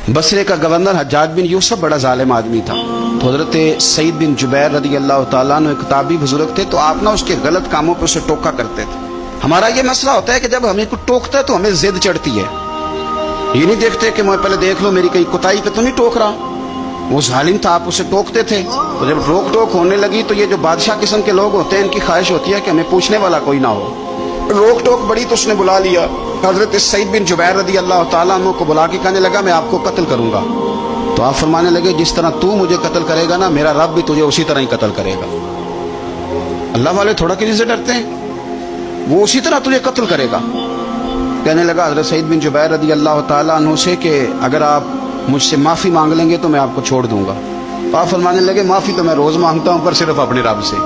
बसरे का गवर्नर हज्जाज बिन यूसुफ बड़ा जालिम आदमी था। तो हजरत सईद बिन जुबैर रदी अल्लाह तआला अन्हु एक ताबी बुजुर्ग थे, तो आप ना उसके गलत कामों पर उसे टोका करते थे। हमारा ये मसला होता है कि जब हमें कुछ टोकता है तो हमें जिद चढ़ती है, ये नहीं देखते कि मैं पहले देख लो मेरी कहीं कुताई पे तो नहीं टोक रहा। वो जालिम था, आप उसे टोकते थे। तो जब रोक टोक होने लगी तो ये जो बादशाह किस्म के लोग होते हैं, इनकी ख्वाहिश होती है कि हमें पूछने वाला कोई ना हो। रोक टोक बड़ी तो उसने बुला लिया हजरत सईद बिन जुबैर रदी अल्लाह तआला अन्हु को, बुला के कहने लगा मैं आपको कत्ल करूंगा। तो आप फरमाने लगे जिस तरह तू मुझे कत्ल करेगा ना, मेरा रब भी तुझे उसी तरह ही कत्ल करेगा। अल्लाह वाले थोड़ा किसी से डरते हैं, वो उसी तरह तुझे कत्ल करेगा। कहने लगा हजरत सईद बिन जुबैर रदी अल्लाह तआला अन्हु से कि अगर आप मुझसे माफ़ी मांग लेंगे तो मैं आपको छोड़ दूंगा। आप फरमाने लगे माफ़ी तो मैं रोज़ मांगता हूँ, पर सिर्फ अपने रब से।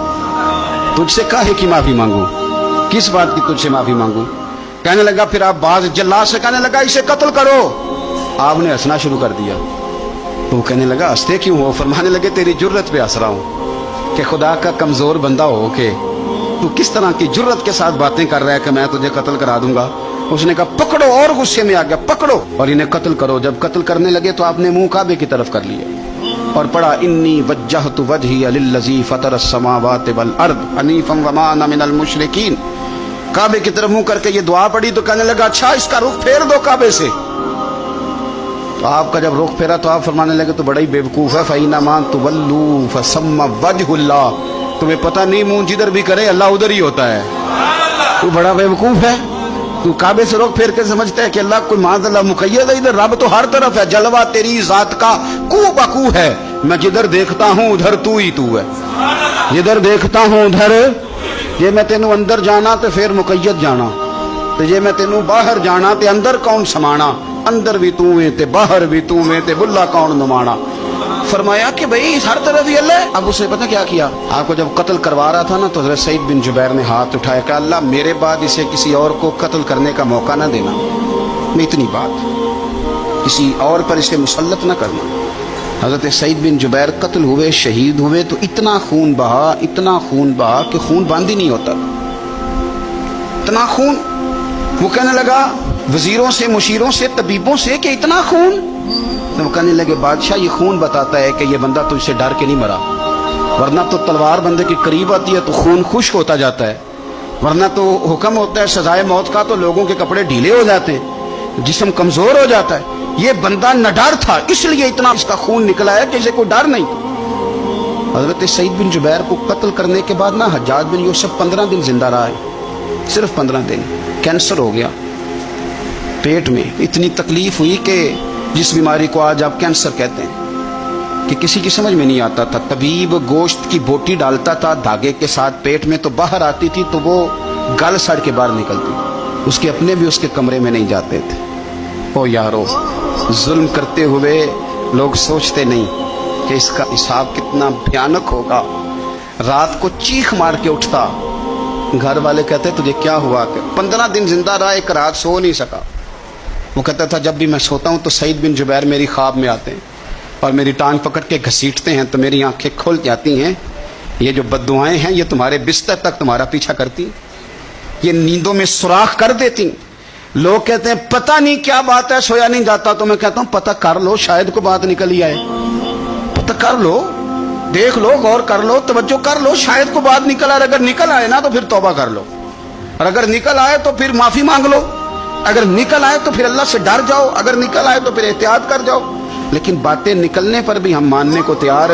तुझसे काहे की माफ़ी मांगू, किस बात की तुझसे माफ़ी मांगू। कहने लगा फिर आप बाज जल्लाद से कहने लगा इसे कत्ल करो। आपने हंसना शुरू कर दिया। तो वो कहने लगा हंसते क्यों हो। फरमाने लगे तेरी जुर्रत पे हंस रहा हूँ कि खुदा का कमज़ोर बंदा हो के तू किस तरह की जुर्रत के साथ बातें कर रहा है कि मैं तुझे कत्ल करा दूंगा। उसने कहा पकड़ो, और गुस्से में आ गया, पकड़ो और इन्हें कत्ल करो। जब कत्ल करने लगे तो आपने मुंह काबे की तरफ कर लिया और पढ़ा इन्नी वज्जहतु वजही लिल्लज़ी फतर अस्समावाति वल अर्द हनीफन वमा अना मिनल मुशरिकीन। काबे की तरफ मुंह करके ये दुआ पड़ी। तो कहने लगा अच्छा इसका रुख फेर दो काबे से। तो आपका जब रुख फेरा तो आप फरमाने लगे तो बड़ा ही बेवकूफ़ है, फ़इन्नमा तुवल्लू फसम्मा वजहुल्लाह। तुम्हें पता नहीं मुंह जिधर भी करे अल्लाह उधर ही होता है। तू बड़ा बेवकूफ़ है, तू काबे से रुख फेर के समझता है कि अल्लाह कोई माज़अल्लाह मुक़य्यद है। इधर रब तो हर तरफ है, जलवा तेरी ज़ात का कू बकू है। मैं जिधर देखता हूँ उधर तू ही तू है, जिधर देखता हूँ उधर। जे मैं तेनू अंदर जाना तो फिर मुक़य्यद जाना, तो जे मैं तेनू बाहर जाना तो अंदर कौन समाना। अंदर भी तू है ते बाहर भी तू है ते बुल्ला कौन नुमाना। फरमाया कि भाई हर तरफ ही अल्लाह है। अब उसने पता क्या किया, आपको जब कत्ल करवा रहा था ना तो हज़रत सईद बिन जुबैर ने हाथ उठाया कि अल्लाह मेरे बाद इसे किसी और को कत्ल करने का मौका ना देना। मैं इतनी बात किसी और पर इसे मुसल्लत ना करना। हज़रत सईद बिन जुबैर कत्ल हुए, शहीद हुए तो इतना खून बहा, इतना खून बहा कि खून बंद ही नहीं होता, इतना खून। वो कहने लगा वजीरों से, मुशीरों से, तबीबों से कि इतना खून। तो वो कहने लगे बादशाह ये खून बताता है कि ये बंदा तुझसे डर के नहीं मरा, वरना तो तलवार बंदे के करीब आती है तो खून खुश्क होता जाता है, वरना तो हुक्म होता है सजाए मौत का तो लोगों के कपड़े ढीले हो जाते हैं, जिस्म कमजोर हो जाता है। ये बंदा न डर था, इसलिए इतना इसका खून निकला है कि इसे कोई डर नहीं। हजरत सईद बिन जुबैर को कत्ल करने के बाद ना हज्जाज बिन यूसुफ 15 दिन जिंदा रहा है, सिर्फ 15 दिन। कैंसर हो गया पेट में, इतनी तकलीफ हुई कि जिस बीमारी को आज आप कैंसर कहते हैं कि किसी की समझ में नहीं आता था। तबीब गोश्त की बोटी डालता था धागे के साथ पेट में, तो बाहर आती थी तो वो गल सड़ के बाहर निकलती, उसके अपने भी उसके कमरे में नहीं जाते थे। ओ यारो, जुल्म करते हुए लोग सोचते नहीं कि इसका हिसाब कितना भयानक होगा। रात को चीख मार के उठता, घर वाले कहते तुझे क्या हुआ। 15 दिन जिंदा रहा, एक रात सो नहीं सका। वो कहता था जब भी मैं सोता हूँ तो सईद बिन जुबैर मेरी ख्वाब में आते हैं और मेरी टांग पकड़ के घसीटते हैं तो मेरी आंखें खुल जाती हैं। ये जो बद्दुआएं हैं ये तुम्हारे बिस्तर तक तुम्हारा पीछा करती, ये नींदों में सुराख कर देती। लोग कहते हैं पता नहीं क्या बात है, सोया नहीं जाता। तो मैं कहता हूँ पता कर लो, शायद को बात निकल ही आए। पता कर लो, देख लो, गौर कर लो, तवज्जो कर लो, शायद को बात निकल आए। अगर निकल आए ना तो फिर तौबा कर लो, और अगर निकल आए तो फिर माफी मांग लो। अगर निकल आए तो फिर अल्लाह से डर जाओ, अगर निकल आए तो फिर एहतियात कर जाओ। लेकिन बातें निकलने पर भी हम मानने को तैयार।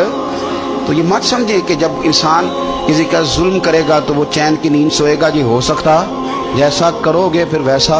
तो ये मत समझे कि जब इंसान किसी का जुल्म करेगा तो वो चैन की नींद सोएगा। जी हो सकता जैसा करोगे फिर वैसा